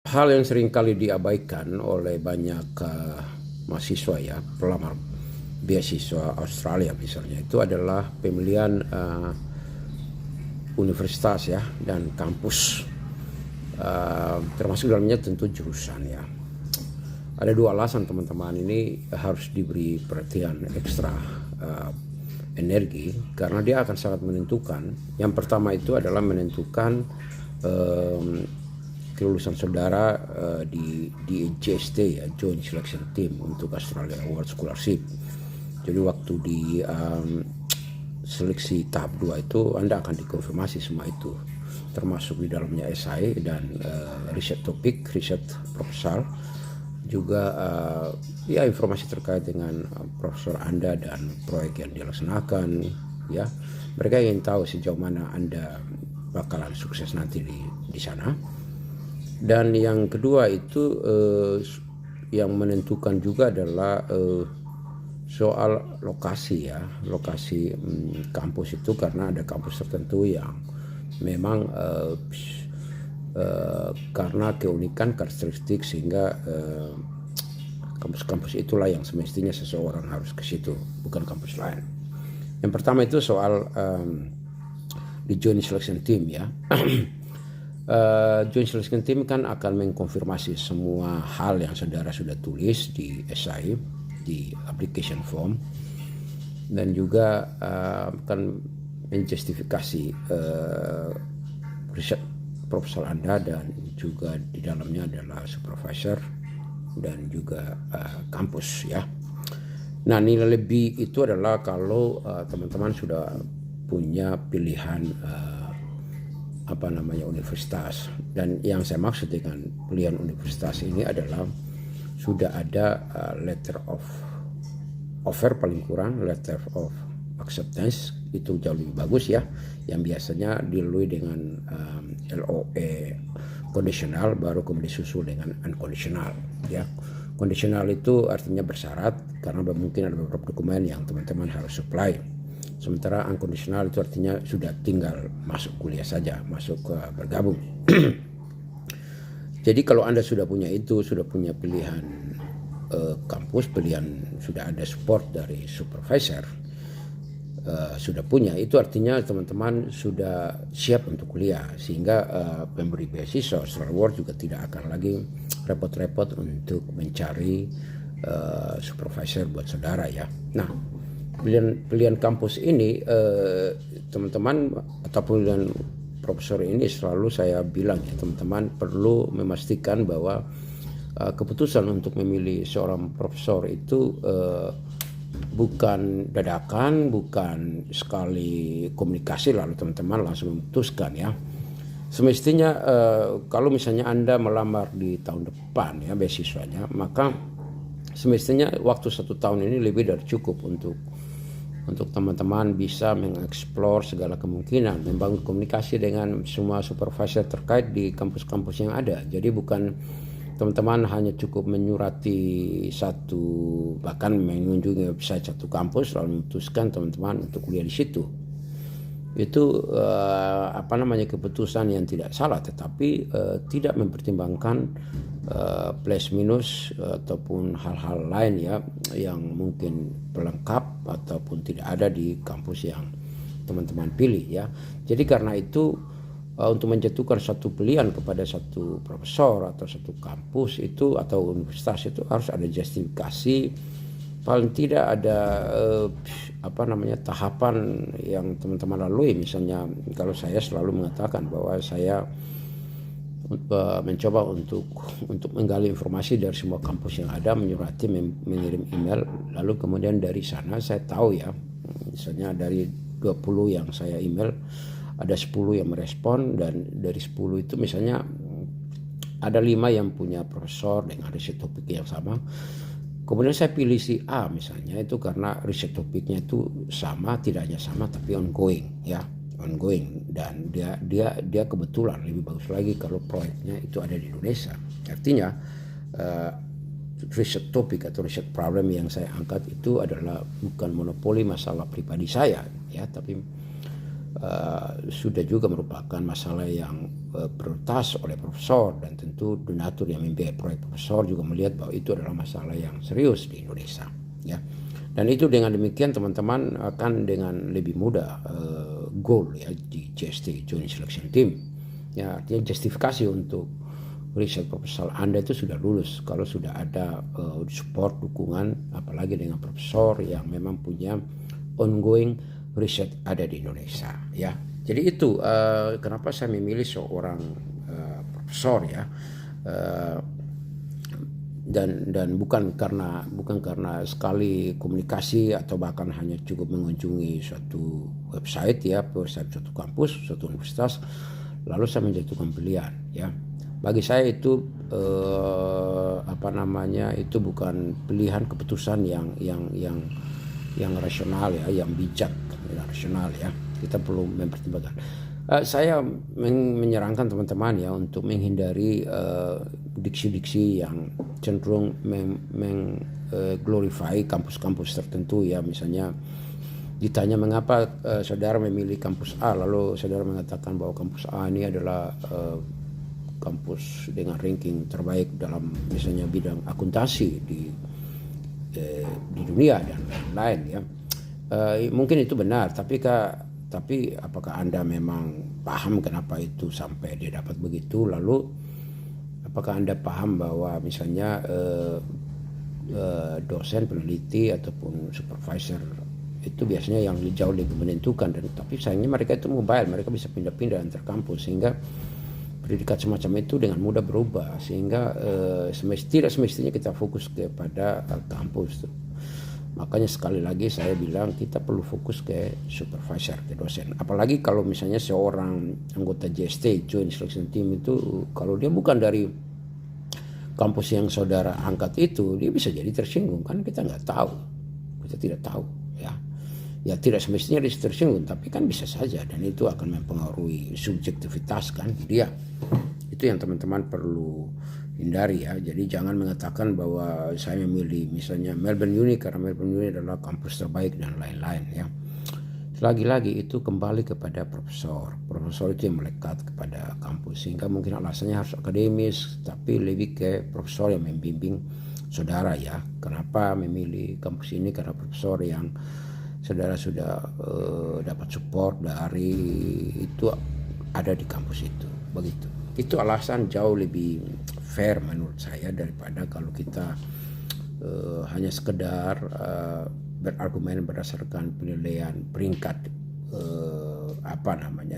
Hal yang seringkali diabaikan oleh banyak mahasiswa ya, pelamar beasiswa Australia misalnya, itu adalah pemilihan universitas ya dan kampus, termasuk dalamnya tentu jurusan ya. Ada dua alasan teman-teman ini harus diberi perhatian ekstra energi, karena dia akan sangat menentukan. Yang pertama itu adalah menentukan kelulusan saudara di JST ya, Joint Selection Team untuk Australia Award Scholarship. Jadi waktu di seleksi tahap 2 itu Anda akan dikonfirmasi semua itu, termasuk di dalamnya esai dan riset topik, riset proposal, juga ya informasi terkait dengan profesor Anda dan proyek yang dilaksanakan ya. Mereka ingin tahu sejauh mana Anda bakalan sukses nanti di sana. Dan yang kedua itu yang menentukan juga adalah soal lokasi ya, lokasi kampus itu, karena ada kampus tertentu yang memang karena keunikan karakteristik sehingga kampus-kampus itulah yang semestinya seseorang harus ke situ, bukan kampus lain. Yang pertama itu soal di Joint Selection Team ya. Joint Selection Team kan akan mengkonfirmasi semua hal yang saudara sudah tulis di esai, di application form, dan juga akan menjustifikasi riset proposal Anda, dan juga di dalamnya adalah supervisor dan juga kampus ya. Nah, nilai lebih itu adalah kalau teman-teman sudah punya pilihan universitas, dan yang saya maksud dengan pilihan universitas ini adalah sudah ada letter of offer, paling kurang letter of acceptance, itu jauh lebih bagus ya, yang biasanya dilalui dengan LOE kondisional, baru kemudian disusul dengan unconditional ya. Kondisional itu artinya bersyarat, karena mungkin ada beberapa dokumen yang teman-teman harus supply. Sementara unconditional itu artinya sudah tinggal masuk kuliah saja, masuk bergabung. Jadi kalau Anda sudah punya itu, sudah punya pilihan kampus, pilihan sudah ada support dari supervisor, sudah punya, itu artinya teman-teman sudah siap untuk kuliah, sehingga pemberi beasiswa Australia Award juga tidak akan lagi repot-repot untuk mencari supervisor buat saudara ya. Nah, pilihan kampus ini teman-teman, atau pilihan profesor ini, selalu saya bilang ya, teman-teman perlu memastikan bahwa keputusan untuk memilih seorang profesor itu bukan dadakan, bukan sekali komunikasi lalu teman-teman langsung memutuskan ya. Semestinya kalau misalnya Anda melamar di tahun depan ya beasiswanya, maka semestinya waktu 1 tahun ini lebih dari cukup untuk teman-teman bisa mengeksplor segala kemungkinan, membangun komunikasi dengan semua supervisor terkait di kampus-kampus yang ada. Jadi bukan teman-teman hanya cukup menyurati satu, bahkan mengunjungi website satu kampus lalu memutuskan teman-teman untuk kuliah di situ. Itu keputusan yang tidak salah, tetapi tidak mempertimbangkan plus minus ataupun hal-hal lain ya, yang mungkin pelengkap ataupun tidak ada di kampus yang teman-teman pilih ya. Jadi karena itu untuk menjatuhkan satu pilihan kepada satu profesor atau satu kampus itu atau universitas itu harus ada justifikasi, paling tidak ada tahapan yang teman-teman lalui. Misalnya kalau saya selalu mengatakan bahwa saya mencoba untuk menggali informasi dari semua kampus yang ada, menyurati, mengirim email, lalu kemudian dari sana saya tahu ya, misalnya dari 20 yang saya email ada 10 yang merespon, dan dari 10 itu misalnya ada 5 yang punya profesor dengan riset topik yang sama. Kemudian saya pilih si A misalnya, itu karena riset topiknya itu sama, tidak hanya sama tapi ongoing ya, ongoing, dan dia kebetulan lebih bagus lagi kalau proyeknya itu ada di Indonesia. Artinya riset topik atau riset problem yang saya angkat itu adalah bukan monopoli masalah pribadi saya ya, tapi sudah juga merupakan masalah yang prioritas oleh profesor, dan tentu donatur yang membiayai proyek profesor juga melihat bahwa itu adalah masalah yang serius di Indonesia, ya. Dan itu dengan demikian teman-teman akan dengan lebih mudah goal ya di JST, Joint Selection Team. Ya, artinya justifikasi untuk riset proposal Anda itu sudah lulus kalau sudah ada support, dukungan, apalagi dengan profesor yang memang punya ongoing riset ada di Indonesia, ya. Jadi itu kenapa saya memilih seorang profesor, ya. Dan bukan karena sekali komunikasi atau bahkan hanya cukup mengunjungi suatu website, ya, website suatu kampus, suatu universitas, lalu saya menjatuhkan pilihan, ya. Bagi saya itu itu bukan pilihan keputusan yang rasional, ya, yang bijak, yang rasional, ya. Kita perlu mempertimbangkan. Saya menyarankan teman-teman, ya, untuk menghindari diksi-diksi yang cenderung glorify kampus-kampus tertentu, ya. Misalnya ditanya mengapa saudara memilih kampus A, lalu saudara mengatakan bahwa kampus A ini adalah kampus dengan ranking terbaik dalam misalnya bidang akuntansi di dunia dan lain-lain, ya. Mungkin itu benar, tapi apakah Anda memang paham kenapa itu sampai dia dapat begitu? Lalu apakah Anda paham bahwa misalnya dosen, peneliti ataupun supervisor itu biasanya yang jauh lebih menentukan, dan tapi sayangnya mereka itu mobile, mereka bisa pindah-pindah antar kampus, sehingga predikat semacam itu dengan mudah berubah, sehingga semestinya kita fokus kepada kampus. Makanya sekali lagi saya bilang kita perlu fokus ke supervisor, ke dosen. Apalagi kalau misalnya seorang anggota JST, Joint Selection Team, itu kalau dia bukan dari kampus yang saudara angkat itu, dia bisa jadi tersinggung, kan kita nggak tahu, kita tidak tahu, ya. Ya, tidak semestinya dia tersinggung, tapi kan bisa saja, dan itu akan mempengaruhi subjektivitas kan dia. Itu yang teman-teman perlu hindari, ya. Jadi jangan mengatakan bahwa saya memilih misalnya Melbourne Uni karena Melbourne Uni adalah kampus terbaik dan lain-lain, ya. Lagi-lagi itu kembali kepada profesor itu yang melekat kepada kampus, sehingga mungkin alasannya harus akademis, tapi lebih ke profesor yang membimbing saudara, ya. Kenapa memilih kampus ini? Karena profesor yang saudara sudah dapat support dari itu ada di kampus itu, begitu. Itu alasan jauh lebih fair menurut saya daripada kalau kita hanya sekedar berargumen berdasarkan penilaian peringkat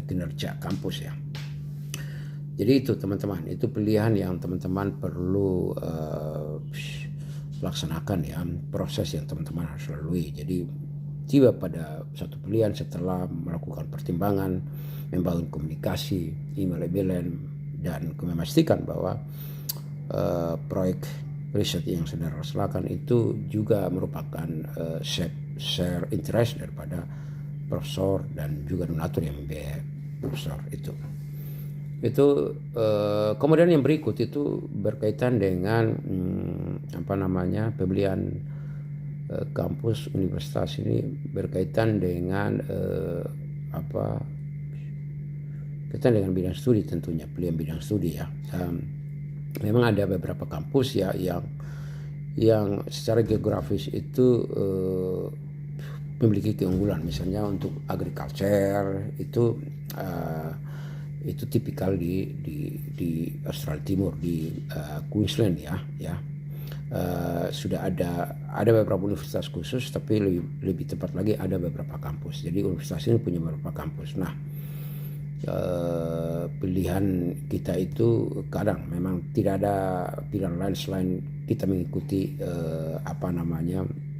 kinerja kampus, ya. Jadi itu teman-teman, itu pilihan yang teman-teman perlu laksanakan, ya, proses yang teman-teman harus lalui. Jadi tiba pada satu pilihan setelah melakukan pertimbangan, membangun komunikasi, email, dan memastikan bahwa proyek riset yang saudara laksanakan itu juga merupakan share interest daripada profesor dan juga donatur yang membiayai profesor itu. Kemudian yang berikut itu berkaitan dengan pembelian kampus universitas ini berkaitan dengan bidang studi, tentunya pilihan bidang studi, ya. Memang ada beberapa kampus, ya, yang secara geografis itu memiliki keunggulan. Misalnya untuk agriculture itu tipikal di Australia Timur, di Queensland, ya. Sudah ada beberapa universitas khusus, tapi lebih tepat lagi ada beberapa kampus. Jadi universitas ini punya beberapa kampus. Nah, pilihan kita itu kadang memang tidak ada pilihan lain selain kita mengikuti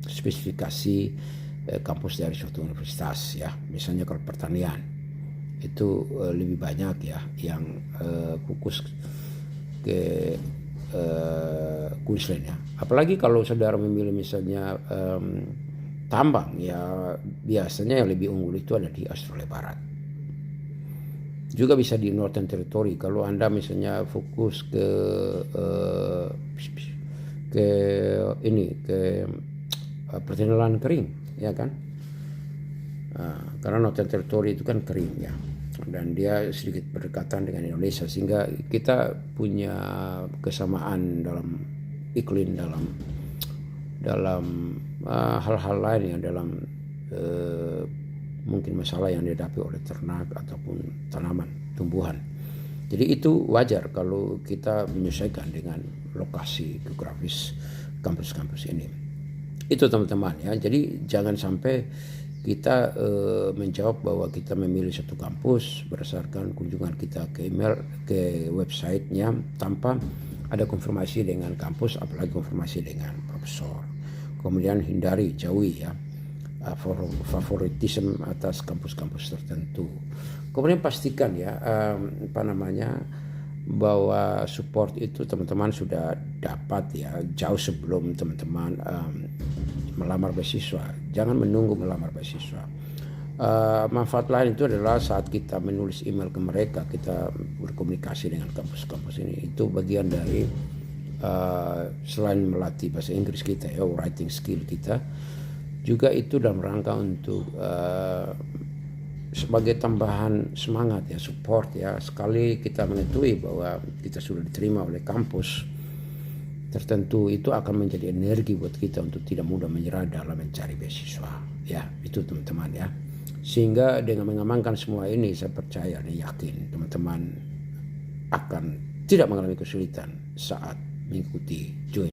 spesifikasi kampus dari suatu universitas, ya. Misalnya kalau pertanian itu lebih banyak, ya, yang fokus ke Queensland, ya. Apalagi kalau saudara memilih misalnya tambang, ya, biasanya yang lebih unggul itu ada di Australia Barat. Juga bisa di Northern Territory kalau Anda misalnya fokus ke pertanian kering, ya kan. Karena Northern Territory itu kan kering ya, dan dia sedikit berdekatan dengan Indonesia, sehingga kita punya kesamaan dalam iklim, dalam hal-hal lain yang dalam mungkin masalah yang dihadapi oleh ternak ataupun tanaman, tumbuhan. Jadi itu wajar kalau kita menyesuaikan dengan lokasi geografis kampus-kampus ini. Itu teman-teman ya. Jadi jangan sampai kita menjawab bahwa kita memilih satu kampus berdasarkan kunjungan kita ke email, ke websitenya, tanpa ada konfirmasi dengan kampus, apalagi konfirmasi dengan profesor. Kemudian jauhi ya favoritisme atas kampus-kampus tertentu. Kemudian pastikan ya bahwa support itu teman-teman sudah dapat ya jauh sebelum teman-teman melamar beasiswa. Jangan menunggu melamar beasiswa. Manfaat lain itu adalah saat kita menulis email ke mereka, kita berkomunikasi dengan kampus-kampus ini. Itu bagian dari selain melatih bahasa Inggris kita ya, writing skill kita, juga itu dalam rangka untuk sebagai tambahan semangat ya, support ya. Sekali kita mengetahui bahwa kita sudah diterima oleh kampus tertentu, itu akan menjadi energi buat kita untuk tidak mudah menyerah dalam mencari beasiswa ya. Itu teman-teman ya. Sehingga dengan mengamankan semua ini, saya percaya dan yakin teman-teman akan tidak mengalami kesulitan saat mengikuti join